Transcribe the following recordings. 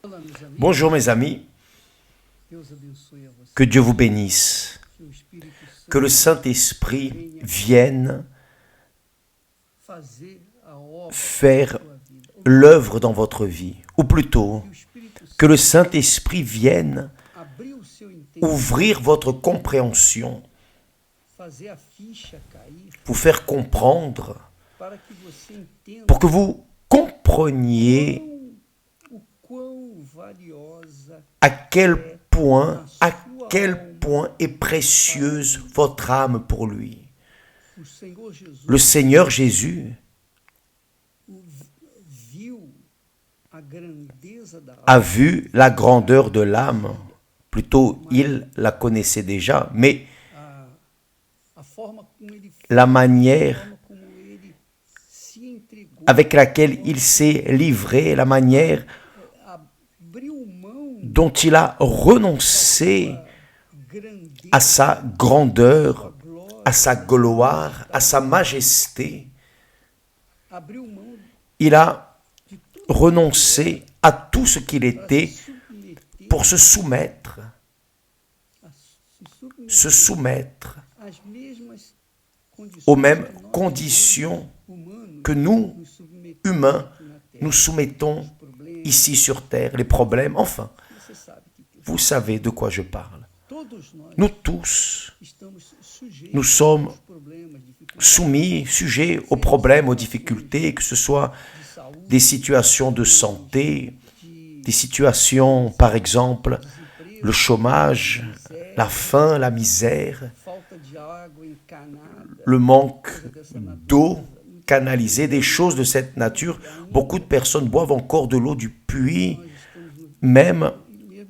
Olá, meus amigos. Bonjour mes amis, Deus abençoe a você. que Dieu vous bénisse, Que o Espírito que le Santo Saint-Esprit vienne fazer a obra faire na sua vida. Ou l'œuvre dans votre vie, ou plutôt que o Espírito que Santo le Saint-Esprit vienne abrir o seu entendimento, ouvrir votre compréhension, fazer a ficha cair, vous faire comprendre, para que você entenda pour que vous compreniez o quão valiosa à quel point est précieuse votre âme pour lui. o Senhor Jesus Le Seigneur Jésus viu a grandeza da a alma, vu la grandeur de l'âme, plutôt il la connaissait déjà, mais a forma como ele la a manière forma como ele se entregou, avec laquelle il s'est livré, la manière abriu mão dont il a renoncé grandeza, à sa grandeur, glória, à sa gloire, à sa majesté. abriu mão Il a de tudo renoncé à tout ce qu'il para était se submeter, pour se soumettre se submeter às mesmas condições aux mêmes que nós, conditions humanos, que nous, nos submetemos humains, aqui na terra. nous soumettons Problemas, ici sur terre, les problèmes, enfin, você sabe que vous savez de quoi je parle. todos nós Nous tous, estamos sujeitos nous sommes aos problemas, dificuldades soumis, sujets aux problèmes, aux difficultés, que ce soit de saúde, des situations de santé, des situations, par exemple, le chômage, la faim, la misère, falta de água encanada, le manque d'eau canalisée, des choses de cette nature. Beaucoup de personnes boivent encore de l'eau du puits, même e mesmo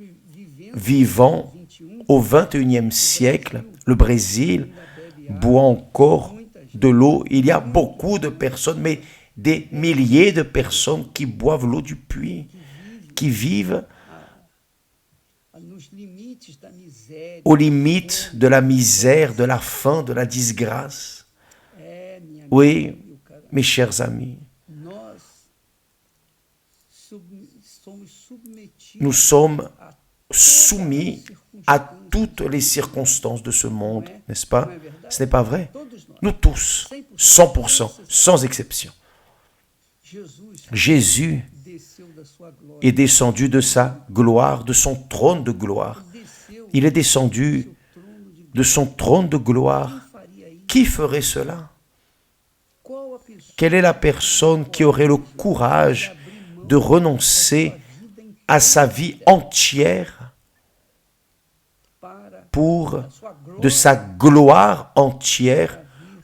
vivendo vivant 21, au XXIe siècle. Le Brésil boit encore de l'eau. Il y a beaucoup de personnes, mais des milliers de personnes qui boivent l'eau du puits, qui vivent nos limites da miséria, aux limites de la misère, de la faim, de la disgrâce. minha Oui, amiga, meu caro, mes chers amis, nós somos submetidos nous sommes a soumis à toutes les circonstances de ce monde, n'est-ce pas? Ce n'est pas vrai? todos nós. Nous tous, 100%, sans exception. Jesus Jésus desceu da sua glória, est descendu de sa gloire, de son trône de gloire. desceu Il est descendu do trono de de son trône de gloire. faria isso. Qui ferait cela? Qual a pessoa Quelle est la personne qui aurait le courage de renoncer vida inteira à sa vie entière para pour a sua glória de sa gloire entière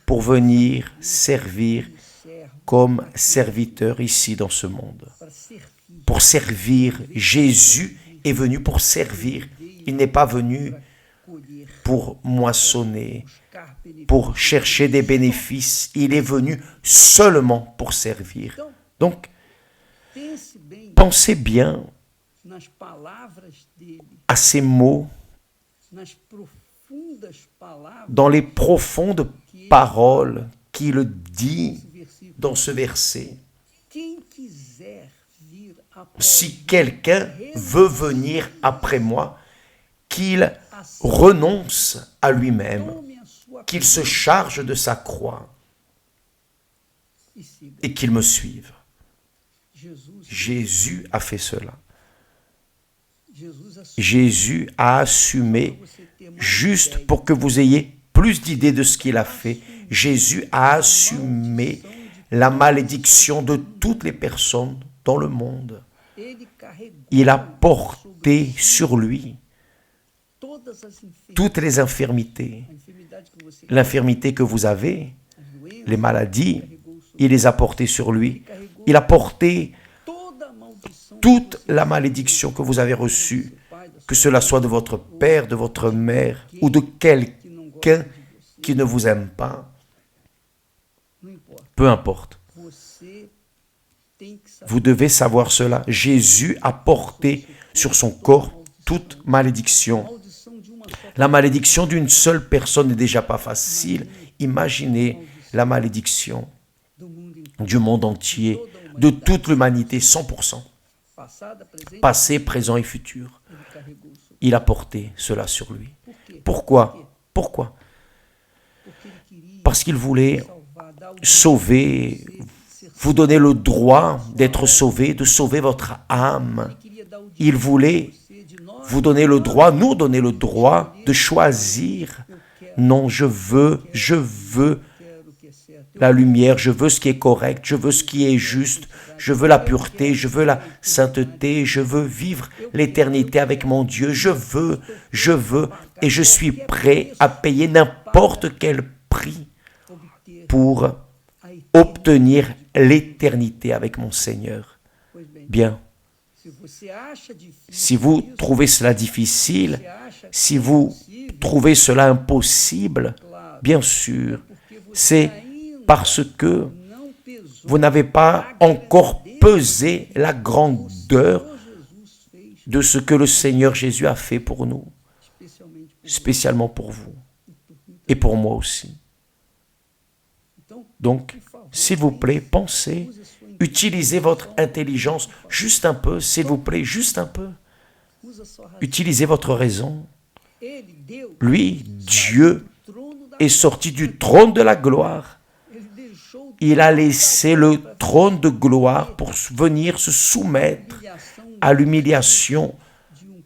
pour venir servir serve comme serviteur ici dans ce monde? para servir, Pour servir. Jésus est venu pour servir. Il n'est pas venu colher, pour moissonner, buscar benefício. pour chercher des bénéfices. Il est venu seulement pour servir. Donc, Pense bem pensez bien nas palavras dele, à ces mots, nas profundas palavras dans les profondes paroles qu'il dit desse versículo. dans ce verset. Quem quiser vir após Si quelqu'un veut venir après moi, qu'il renonce à lui-même, tome a sua qu'il se charge de sa croix e siga. et qu'il me suive. Jesus, Jésus a fait cela. Jesus Jésus a assumé, você ter mais juste ideia pour que vous ayez plus d'idées de ce qu'il a fait, Jésus a assumé la malédiction de toutes les personnes dans le monde. ele carregou Il a porté sur lui todas as enfermidades, toutes les infirmités. a enfermidade que você L'infirmité que vous avez, as doenças, les maladies, carregou sobre il les a portées sur lui. carregou Il a porté toda a maldição toute la malédiction que vous avez reçue, do pai, da que cela soit de votre père, de votre mère ou de quelqu'un qui ne vous aime pas, não importa. peu importe. Você tem que saber Vous devez savoir cela. Jésus a porté sur son corps toute malédiction. a maldição de uma só La malédiction d'une seule personne n'est déjà pas facile. Imaginez la malédiction do mundo inteiro. du monde entier, de toute l'humanité, 100%. passada, presente, passé, présent et futur. ele carregou sobre. Il a porté cela sur lui. Por quê? Pourquoi? Pourquoi? Porque ele queria Parce qu'il voulait salvar, dar o sauver, direito de ser vous donner le droit d'être sauvé, de sauver votre âme. Ele queria dar o Il direito voulait de você, de nós, vous donner le droit, nous donner le droit de choisir. eu quero, Non, je veux quero o que é certo. Eu la lumière, je veux ce qui est correct, je veux ce qui est juste, je veux la pureté, je veux la sainteté, je veux vivre l'éternité avec mon Dieu, je veux, et je suis prêt à payer n'importe quel prix obter pour a eternidade. obtenir l'éternité avec mon Seigneur. Pois bem, Bien, se você acha difícil si vous isso, trouvez cela difficile, você acha que si é vous impossível, trouvez cela impossible, claro, bien sûr, porque você c'est ainda parce que não pesou vous n'avez pas encore pesé la grandeur o que Jesus fez de ce que le Seigneur Jésus a fait pour nous, especialmente por spécialement pour vous et pour moi aussi. Então, Donc, por favor, s'il vous plaît, pensez, use a sua utilisez votre intelligence juste un peu, s'il vous plaît, juste un peu. usa a sua razão. Utilisez votre raison. Ele, Deus, Lui, Dieu, o trono da est sorti du trône de la gloire. ele deixou Il a laissé le trône de gloire pour venir se soumettre humilhação à l'humiliation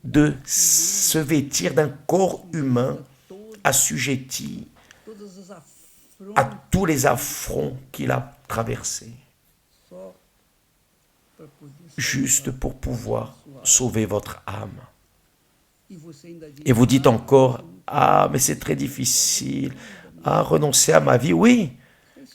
de de se vêtir d'un corps humain assujetti todas as afrontas à tous les affronts qu'il a traversés, só para poder juste pour pouvoir sauver votre âme. E você ainda diz, Et vous dites encore, ah, mais c'est très difficile, ah, renoncer à ma vie, oui,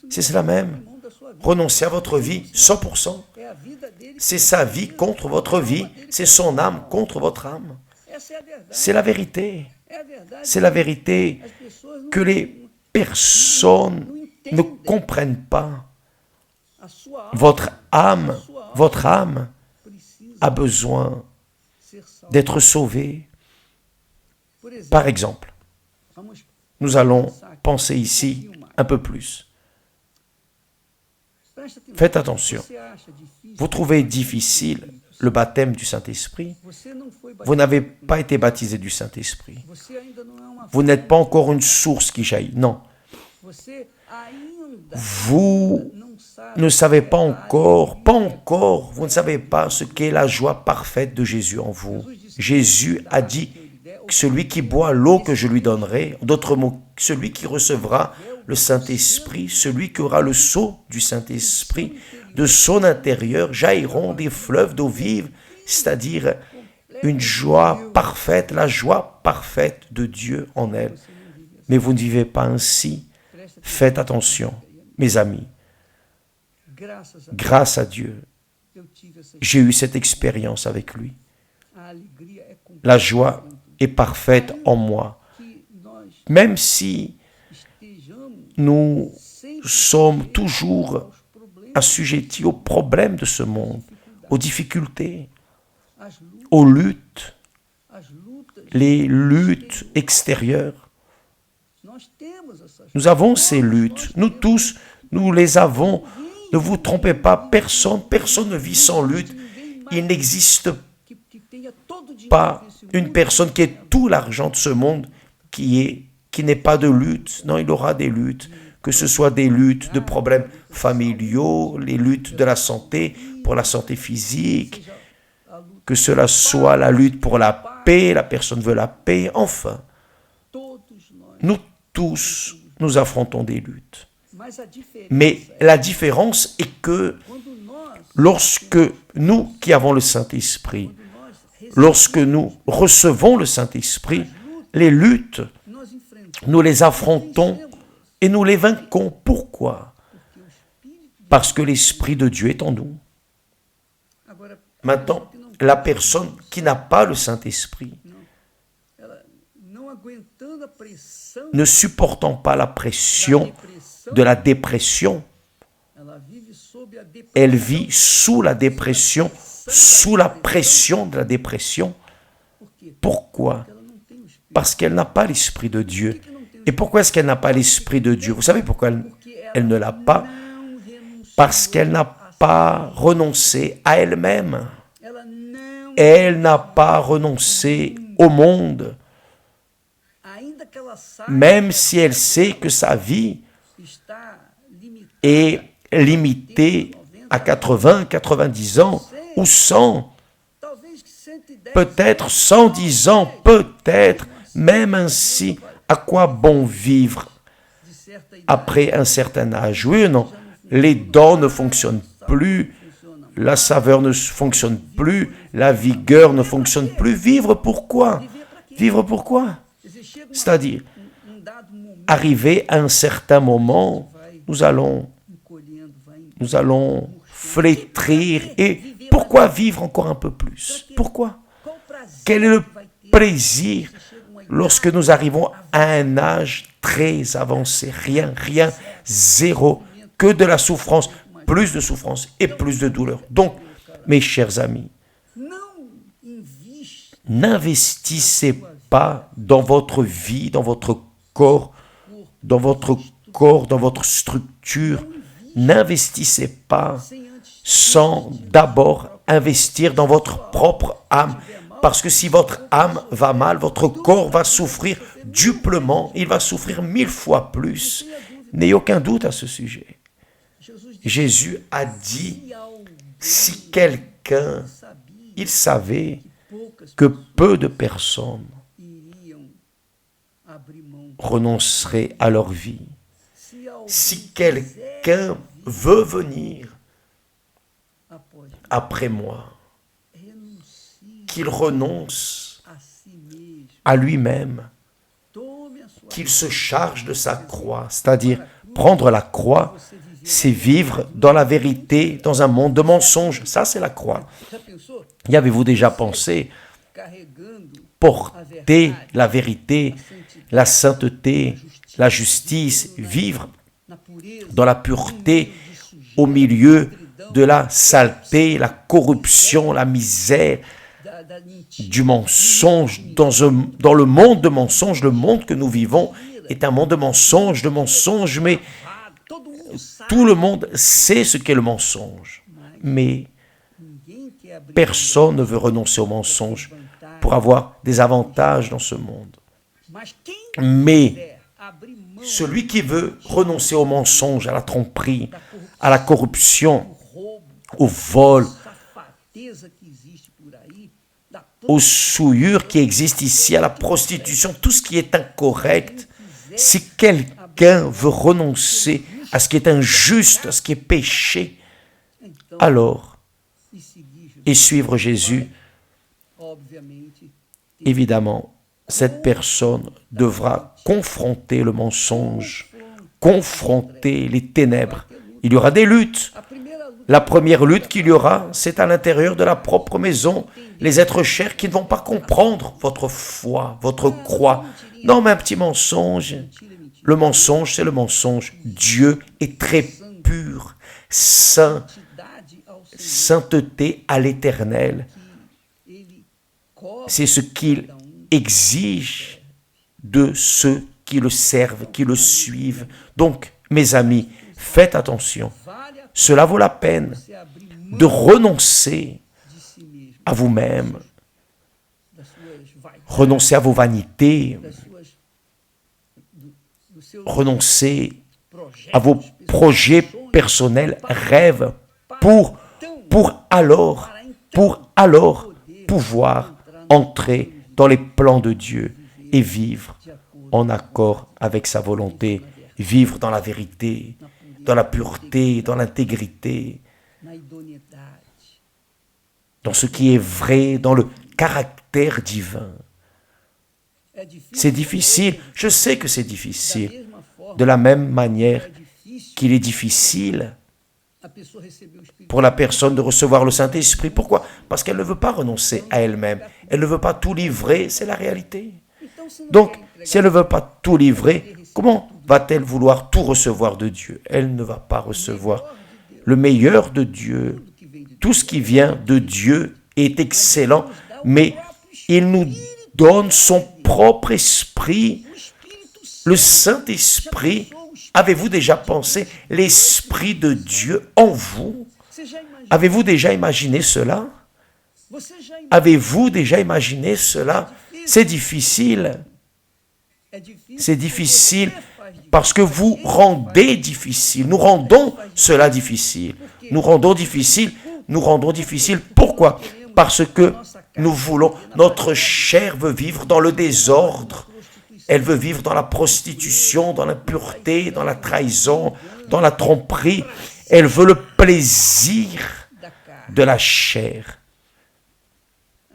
c'est cela même, mão da sua vida. renoncer à votre vie, 100%, É a vida dele. c'est sa vie contre votre vie, c'est son âme contre votre âme. Essa é a verdade. C'est la vérité, É a verdade. c'est la vérité As pessoas não, que les personnes ne comprennent pas. a sua alma Votre âme precisa a besoin ser salva. d'être sauvée. Por exemplo, Par exemple, vamos nous allons penser ici un peu plus. presta atenção. Faites attention. Você acha difícil? Vous trouvez difficile le baptême du Saint-Esprit? Você não foi Vous batizado. n'avez pas été baptisé du Saint-Esprit. Você ainda não é uma Vous n'êtes pas encore une source qui jaillit. Non. Você ainda Vous não sabe ne savez pas encore, vous ne savez pas ce qu'est la joie parfaite de Jésus en vous. Jésus a dit que celui qui boit l'eau que je lui donnerai, en d'autres mots, celui qui recevra le Saint-Esprit, celui qui aura le sceau du Saint-Esprit, de son intérieur jailliront des fleuves d'eau vive, c'est-à-dire une joie parfaite, la joie parfaite de Dieu en elle. Mais vous ne vivez pas ainsi. Faites attention, mes amis. graças a Grâce à Dieu, eu tive essa j'ai eu cette expérience avec lui. a alegria é completa. La joie est parfaite en moi. Que nós Même si estejamos nous sempre sommes toujours aos problemas, assujettis aux problèmes de ce monde, aux difficultés, às lutas, aux luttes, as lutas. les luttes extérieures. Nós temos essas Nous avons ces luttes. Nous tous, nous les avons. Ne vous trompez pas, personne ne vit sans lutte. Il n'existe que tenha todo o dinheiro pas desse une mundo, personne qui ait tout l'argent de ce monde qui n'ait pas de lutte. Non, il aura des luttes. Que ce soit des luttes de problèmes familiaux, les luttes de la santé, pour la santé physique, seja a luta, que cela soit la lutte pour la paix, la personne veut la paix. Enfin, todos nós. nous tous, nous affrontons des luttes. Mas a diferença Mais la différence est que quando nós, lorsque nous qui avons le Saint-Esprit, nós lorsque nous recevons le Saint-Esprit, les luttes, nós enfrentamos, nous les affrontons et nous les vainquons. Pourquoi? porque o Espírito. Parce que l'Esprit de Dieu est en nous. Agora, Maintenant, la personne qui n'a pas le Saint-Esprit, ela não aguentando a pressão ne supportant pas la da pression depressão, de la dépression, ela vive sob a depressão. elle vit sous la dépression, sous la pression de la dépression. Por quê? Pourquoi? Porque ela não tem o Espírito. Parce qu'elle n'a pas l'Esprit de Dieu. Et pourquoi est-ce qu'elle n'a pas l'Esprit de Dieu? Vous savez pourquoi elle ne l'a pas? Não renunciou Parce qu'elle n'a pas renoncé à elle-même. Ela Elle n'a pas renoncé au monde, ainda que ela saiba même si elle sait que sa vie está limitada est limitée à 80, 90 ans ou 100, talvez que 110 peut-être 110 ans, peut-être, même ainsi, à quoi bon vivre de certa idade après un certain âge? Oui ou non? Les dents ne fonctionnent plus, funciona. la saveur ne fonctionne plus, la vigueur ne fonctionne plus. Vivre pourquoi? Vivre pourquoi? Quer dizer, chega C'est-à-dire, dado momento arrivé à un certain moment, nous allons flétrir. Et pourquoi vivre encore un peu plus? Pourquoi? qual prazer Quel est le vai ter plaisir se chega uma idade lorsque nous arrivons à un âge très avancé? Rien, rien, zéro, que de la souffrance, plus de souffrance et plus de douleur. Donc, mes chers amis, não inviste n'investissez pas dans votre vie, dans votre corps, dans votre structure. N'investissez pas sem antes sans d'abord investir dans votre propre âme. Parce que si votre âme va mal, votre corps va souffrir duplement, il va souffrir 1000 fois plus. N'ayez aucun doute à ce sujet. Jesus disse Jésus a dit, que alguém si quelqu'un, sabia il savait poucas que peu de personnes iriam abrir mão. renonceraient à leur vie. Se alguém Si quelqu'un veut venir após après moi, renuncie qu'il renonce a si mesmo, à lui-même, tome a sua qu'il se charge de sa croix, c'est-à-dire prendre la croix, c'est vivre dans la vérité, dans un monde de mensonges. Ça, c'est la croix. Já pensou? Y avez-vous déjà pensé Carregando porter la vérité, la sainteté, la justice, vivre na pureza dans la pureté, au milieu de la saleté, la corruption, la misère, da mentira, du mensonge, dans le monde de mensonges. Le monde que nous vivons est un monde de mensonges, mais todo mundo sabe. tout le monde sait ce qu'est le mensonge. Mais Ninguém quer abrir personne ne veut renoncer au mensonge pour avoir des avantages dans ce monde. mas quem Mais quiser abrir mão celui qui veut renoncer au mensonge, à la tromperie, à la corruption, do roubo, au vol, safadeza que existe por aí, da aux souillures qui existent ici, à la prostitution, tout ce qui est incorrect, si quelqu'un veut renoncer à ce qui est injuste, à ce qui est péché, então alors, e seguir Jesus, et suivre Jésus, obviamente évidemment, cette personne devra confronter le mensonge, confronter les ténèbres. Il y aura des luttes. a primeira luta La première lutte qu'il y aura, c'est à l'intérieur de la propre maison. Les êtres chers qui ne vont pas comprendre votre foi, votre croix. Non, mais un petit mensonge. mentira é mentira. Le mensonge, c'est le mensonge. Dieu est très pur, saint, Santidade ao Senhor sainteté à l'Éternel. que ele cobra C'est ce qu'il exige de ceux qui le servent, qui le suivent. Donc, mes amis, faites attention. vale a Cela vaut la peine você abrir mão de renoncer de si mesmo, à vous-même, das suas vaidades, renoncer à vos vanités, das suas dos seus renoncer projetos à vos projets personnels, rêves, pour alors pouvoir entrer dans les plans de Dieu et vivre de acordo en accord avec sa volonté, vivre dans la vérité, dans la pureté, dans l'intégrité, na idoneidade. dans ce qui est vrai, dans le caractère divin. É difícil, C'est difficile, je sais que c'est da difficile, mesma forma de la même manière é difícil qu'il est difficile a pessoa receber o Espírito pour la personne de recevoir le Saint-Esprit. Pourquoi? Parce qu'elle ne veut pas renoncer à elle-même. Elle ne veut pas tout livrer, c'est la réalité. Então, se não Donc, quer entregar si elle ne veut pas tout livrer, comment va-t-elle vouloir tout recevoir de Dieu? Elle ne va pas recevoir le meilleur de Dieu. tudo que vem de Deus, Tout ce qui vient de Dieu est excellent, mais il nous donne son propre esprit, o Espírito Santo, le Saint-Esprit. Avez-vous déjà pensé l'Esprit de Dieu en vous? você já imaginou? Avez-vous déjà imaginé cela? Você já Avez-vous déjà imaginé cela? C'est difficile. É difícil. C'est porque difficile você faz difícil. parce que vous rendez difficile. Nous rendons cela difficile. Nous rendons difficile. Nous rendons difficile. Pourquoi? Parce que nous voulons, notre chair veut vivre dans le désordre. Elle veut vivre dans la prostitution, dans l'impureté, dans la trahison, dans la tromperie. Elle veut le plaisir Da carne. de la chair.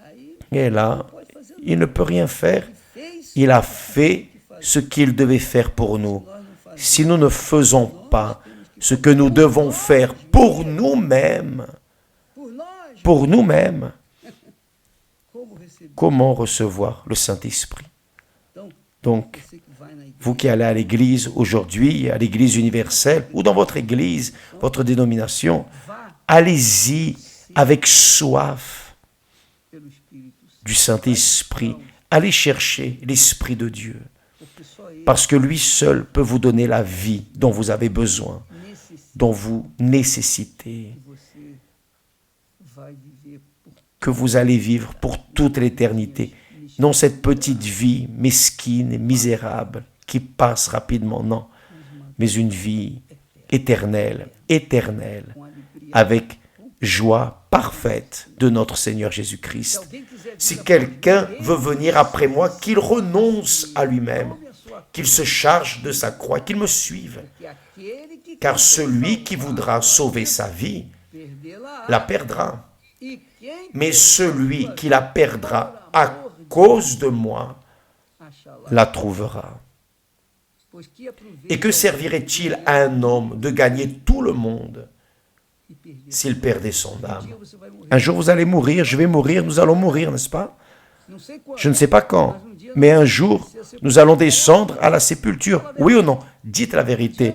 Aí Et là, pode fazer il ne peut rien faire. fez Il a fait ce qu'il devait faire pour nous. nós não fazemos. Si nous ne faisons pas ce que nous devons faire pour nous-mêmes, Por nós, como receber? comment recevoir le Saint-Esprit? Então, Donc, você que vai na igreja, vous qui allez à l'église aujourd'hui, à l'église universelle, ou dans votre église, votre dénomination, vá allez-y avec soif pelo Espírito Santo. du Saint-Esprit. Allez chercher l'Esprit de Dieu, Porque só ele parce que lui seul peut vous donner la vie dont vous avez besoin, necessita dont vous nécessitez, que você vai viver por que vous allez vivre pour toute l'éternité. Non cette petite vie mesquine et misérable qui passe rapidement, non, mais une vie éternelle, éternelle, com alegria. avec joie parfaite de notre Seigneur Se Jésus-Christ. alguém quiser Si vir quelqu'un após mim, veut venir après moi, qu'il renonce à lui-même, tome a sua qu'il se charge de sa croix, qu'il me suive. que aquele que Car quiser celui qui salvar voudra sauver sa vie, perdê-la, la perdra. e quem Mais celui qui la perdra à cause de moi, achá-la, la trouvera. pois que aproveita Et que servirait-il à un homme de gagner tout le monde e perder? s'il perdait son Um âme? dia você vai morrer. Un jour vous allez mourir, je vais mourir, nous allons mourir, n'est-ce pas? Não sei quando, Je ne sais pas quand, mas um dia mais un nós jour, vamos descer a nous allons descendre à la sépulture. Oui ou non? Dites la vérité.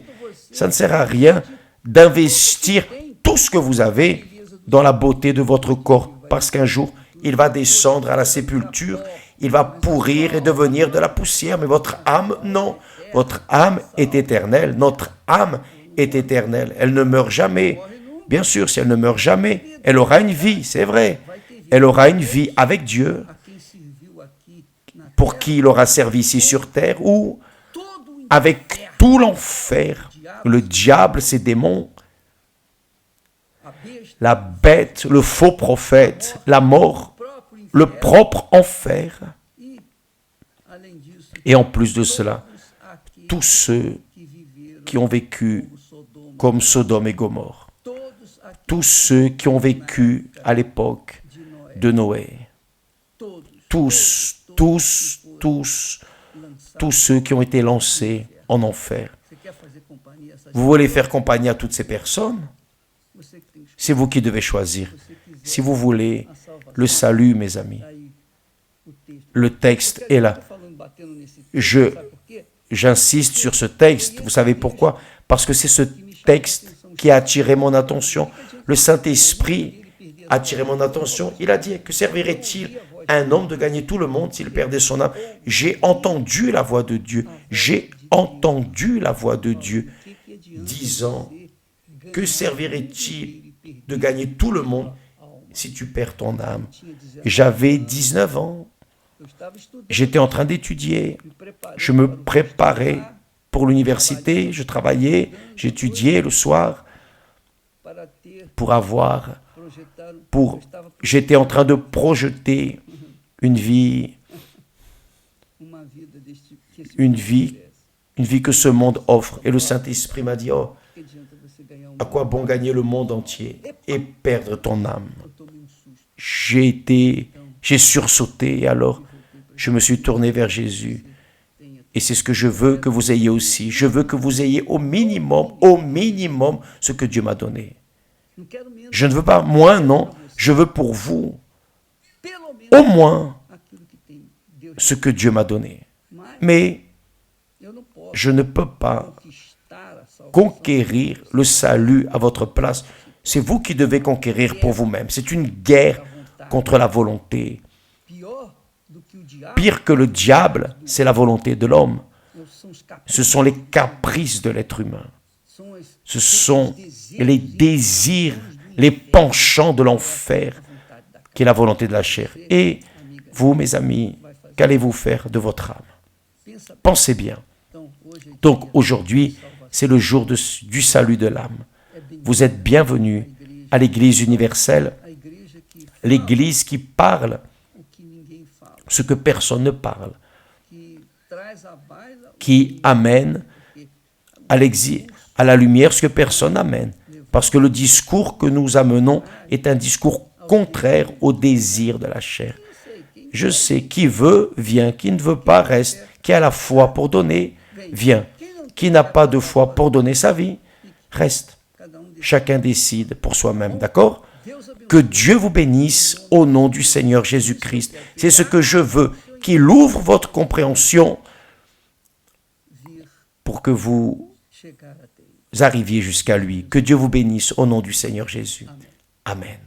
Ça ne sert à rien d'investir tout ce que vous avez dans la beauté de votre corps, parce qu'un jour, il va descendre à la sépulture, il va pourrir et devenir de la poussière, mais votre âme, non. Votre âme est éternelle, notre âme est éternelle, elle ne meurt jamais. Bien sûr, si elle ne meurt jamais, elle aura une vie, c'est vrai. Elle aura une vie avec Dieu, a quem serviu aqui na pour terra, qui il aura servi ici sur terre, ou todo o avec tout l'enfer, le diable, ses démons, a besta, la bête, le faux prophète, la mort, próprio le inferno, propre enfer, e, além disso, et en plus de cela, todos aqueles tous ceux que viveram qui ont vécu como Sodoma, comme Sodome et Gomorre, todos aqueles tous ceux qui ont vécu à l'époque de Noé, de Noé, todos, tous, tous, tous, lançados. tous ceux qui ont été lancés en enfer. Você quer fazer companhia a essas Vous voulez faire compagnie à toutes ces personnes? Você que tem que C'est vous qui devez choisir. se você quiser Si vous voulez a salvação, le salut, mes amis, tá aí o texto. le texte est là. Eu tô falando, batendo nesse texto, Je- sabe por quê? J'insiste sur ce texte. Vous savez pourquoi? Parce que c'est ce texte qui a attiré mon attention. Le Saint-Esprit a attiré mon attention. Il a dit, que servirait-il à un homme de gagner tout le monde s'il perdait son âme? J'ai entendu la voix de Dieu. J'ai entendu la voix de Dieu Que adianta disant, você que ganhar servirait-il e perder de gagner tout le monde a alma? si tu perds ton âme? Tinha 19 J'avais 19 ans. eu estava estudando, J'étais en train d'étudier. me preparando Je me para o préparais vestibular, pour l'université, je travaillais, j'étudiais le soir para ter pour avoir, projetado, pour, eu estava j'étais en train de projeter une vie, uma vida deste que esse Une mundo vie. oferece. une vie que ce monde offre. Et le Saint-Esprit m'a dit, oh, Que adianta você ganhar um à quoi bon gagner le monde entier et perdre ton âme? eu tomei um susto, J'ai sursauté et alors je me suis tourné vers Jésus. tenha Et c'est ce que je veux que vous ayez aussi. Je veux que vous ayez au minimum, ce que Dieu m'a donné. não quero menos, Je ne veux pas moins, non. Je veux pour vous pelo menos au moins aquilo que tem Deus, ce que Dieu m'a donné. mas Mais eu não posso je ne peux pas conquistar a salvação. conquérir le salut à votre place. C'est vous qui devez conquérir pour vous-même. C'est une guerre contre la volonté. Pior do que o diabo Pire que le diable, c'est la volonté de l'homme. são os Ce sont les caprices de l'être humain. são as, Ce sont os les désirs, les penchants de l'enfer, vontade da carne. qui est la volonté de la chair. Et vous, mes amis, qu'allez-vous faire de votre âme? Pensa bem. Pensez bien. Então, hoje é Donc dia aujourd'hui, de salvação. c'est le jour du salut de l'âme. É bendito Vous êtes bienvenus à l'Église universelle, a igreja que fala l'Église qui parle o que ninguém fala, ce que personne ne parle, que traz à baila o qui amène porque à la lumière ce que personne n'amène. Parce que le discours que nous amenons est un discours contraire au désir de la chair. Je sais, qui veut, vient, qui ne veut pas, reste, qui a la foi pour donner, vient, qui n'a pas de foi pour donner sa vie, reste. cada decide. Chacun décide pour soi-même, d'accord? Deus abençoe. Que Dieu vous bénisse au nom du Seigneur Jésus-Christ. C'est ce que je veux, qu'il ouvre votre compréhension Vir pour que vous chegar até ele. arriviez jusqu'à lui. Que Dieu vous bénisse au nom du Seigneur Jésus. Amen.